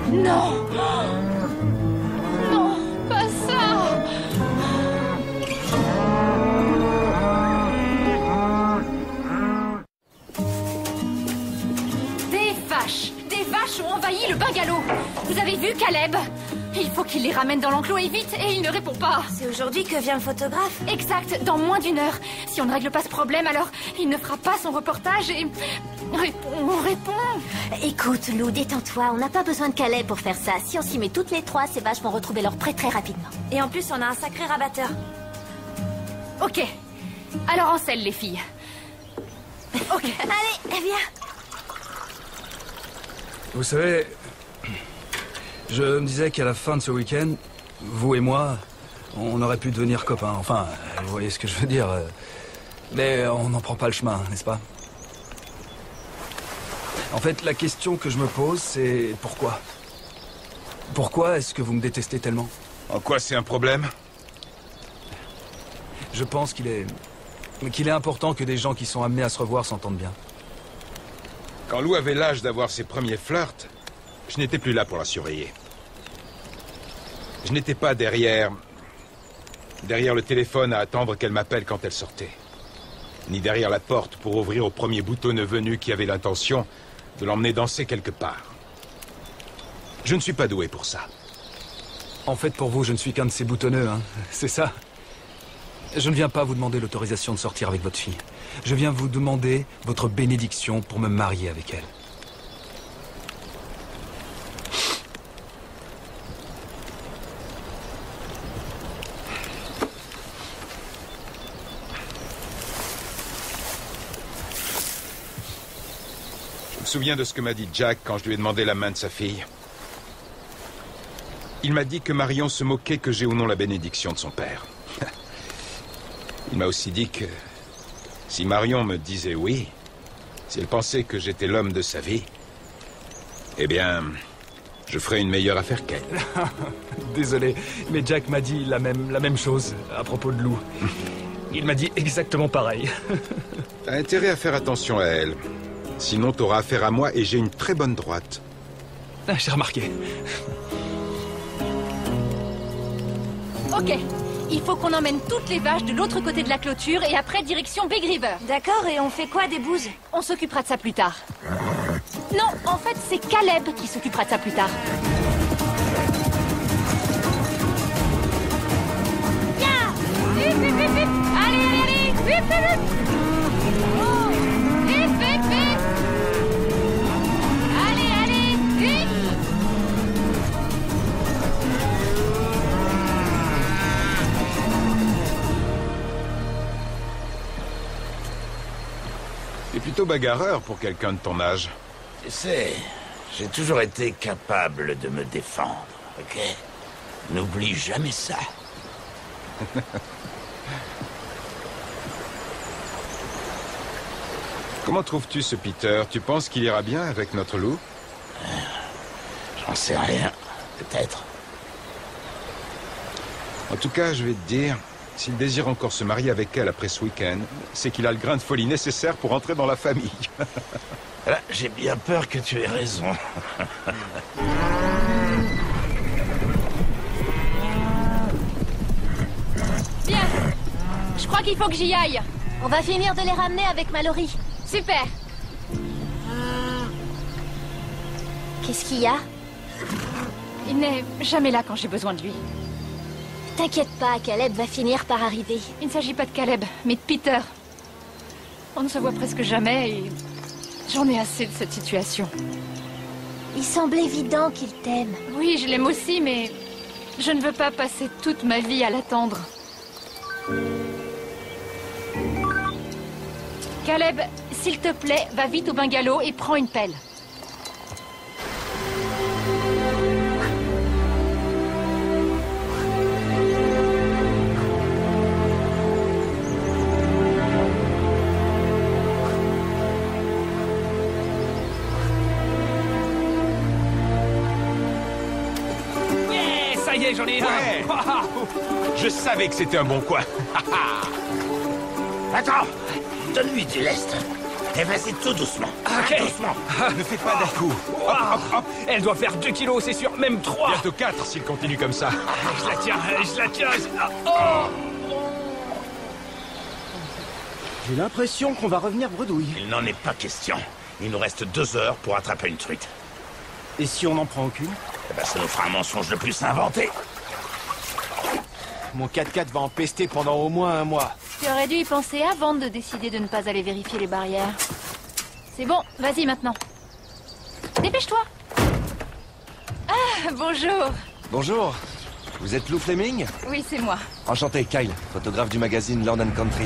Non! Non, pas ça! Des vaches ont envahi le bungalow! Vous avez vu Caleb? Il faut qu'il les ramène dans l'enclos et vite, et il ne répond pas. C'est aujourd'hui que vient le photographe? Exact, dans moins d'1 heure. Si on ne règle pas ce problème, alors il ne fera pas son reportage et... Réponds. Écoute, Lou, détends-toi. On n'a pas besoin de Caleb pour faire ça. Si on s'y met toutes les trois, ces vaches vont retrouver leur prêt très rapidement. Et en plus, on a un sacré rabatteur. Ok. Alors en selle, les filles. Ok. Allez, viens. Vous savez, je me disais qu'à la fin de ce week-end, vous et moi, on aurait pu devenir copains. Enfin, vous voyez ce que je veux dire. Mais on n'en prend pas le chemin, n'est-ce pas? En fait, la question que je me pose, c'est pourquoi? Pourquoi est-ce que vous me détestez tellement? En quoi c'est un problème? Je pense qu'il est important que des gens qui sont amenés à se revoir s'entendent bien. Quand Lou avait l'âge d'avoir ses premiers flirts, je n'étais plus là pour la surveiller. Je n'étais pas derrière le téléphone à attendre qu'elle m'appelle quand elle sortait. Ni derrière la porte pour ouvrir au premier boutonneux venu qui avait l'intention de l'emmener danser quelque part. Je ne suis pas doué pour ça. En fait, pour vous, je ne suis qu'un de ces boutonneux, hein. C'est ça. Je ne viens pas vous demander l'autorisation de sortir avec votre fille. Je viens vous demander votre bénédiction pour me marier avec elle. Je me souviens de ce que m'a dit Jack quand je lui ai demandé la main de sa fille. Il m'a dit que Marion se moquait que j'ai ou non la bénédiction de son père. Il m'a aussi dit que si Marion me disait oui, si elle pensait que j'étais l'homme de sa vie, eh bien, je ferais une meilleure affaire qu'elle. Désolé, mais Jack m'a dit la même chose à propos de Lou. Il m'a dit exactement pareil. T'as intérêt à faire attention à elle. Sinon, t'auras affaire à moi et j'ai une très bonne droite. Ah, j'ai remarqué. Ok. Il faut qu'on emmène toutes les vaches de l'autre côté de la clôture et après direction Big River. D'accord, et on fait quoi des bouses? On s'occupera de ça plus tard. Non, en fait, c'est Caleb qui s'occupera de ça plus tard. Yeah! Vite, vite, vite, vite! Allez, allez, allez! Vite, vite, vite! Oh! Vite, vite, vite! Allez, allez! Vite! T'es plutôt bagarreur pour quelqu'un de ton âge. Tu sais, j'ai toujours été capable de me défendre, ok? N'oublie jamais ça. Comment trouves-tu ce Peter? Tu penses qu'il ira bien avec notre Lou? J'en sais rien, peut-être. En tout cas, je vais te dire, s'il désire encore se marier avec elle après ce week-end, c'est qu'il a le grain de folie nécessaire pour entrer dans la famille. Là, j'ai bien peur que tu aies raison. Bien. Je crois qu'il faut que j'y aille. On va finir de les ramener avec Mallory. Super. Qu'est-ce qu'il y a? Il n'est jamais là quand j'ai besoin de lui. T'inquiète pas, Caleb va finir par arriver. Il ne s'agit pas de Caleb, mais de Peter. On ne se voit presque jamais et j'en ai assez de cette situation. Il semble évident qu'il t'aime. Oui, je l'aime aussi, mais je ne veux pas passer toute ma vie à l'attendre. Caleb, s'il te plaît, va vite au bungalow et prends une pelle. Ça y est, j'en ai un. Ouais. Je savais que c'était un bon coin. Attends, donne-lui du lest. Et vas-y tout doucement. Ok. Doucement. Ne fais pas d'un coup. Waouh. Elle doit faire 2 kilos, c'est sûr, même 3. Bientôt 4 s'il continue comme ça. Je la tiens, je la tiens. Oh. J'ai l'impression qu'on va revenir bredouille. Il n'en est pas question. Il nous reste 2 heures pour attraper une truite. Et si on n'en prend aucune? Eh ben, ça nous fera un mensonge de plus inventé. Mon 4x4 va en pester pendant au moins 1 mois. Tu aurais dû y penser avant de décider de ne pas aller vérifier les barrières. C'est bon, vas-y maintenant. Dépêche-toi. Ah, bonjour. Bonjour, vous êtes Lou Fleming? Oui, c'est moi. Enchanté, Kyle, photographe du magazine Land & Country.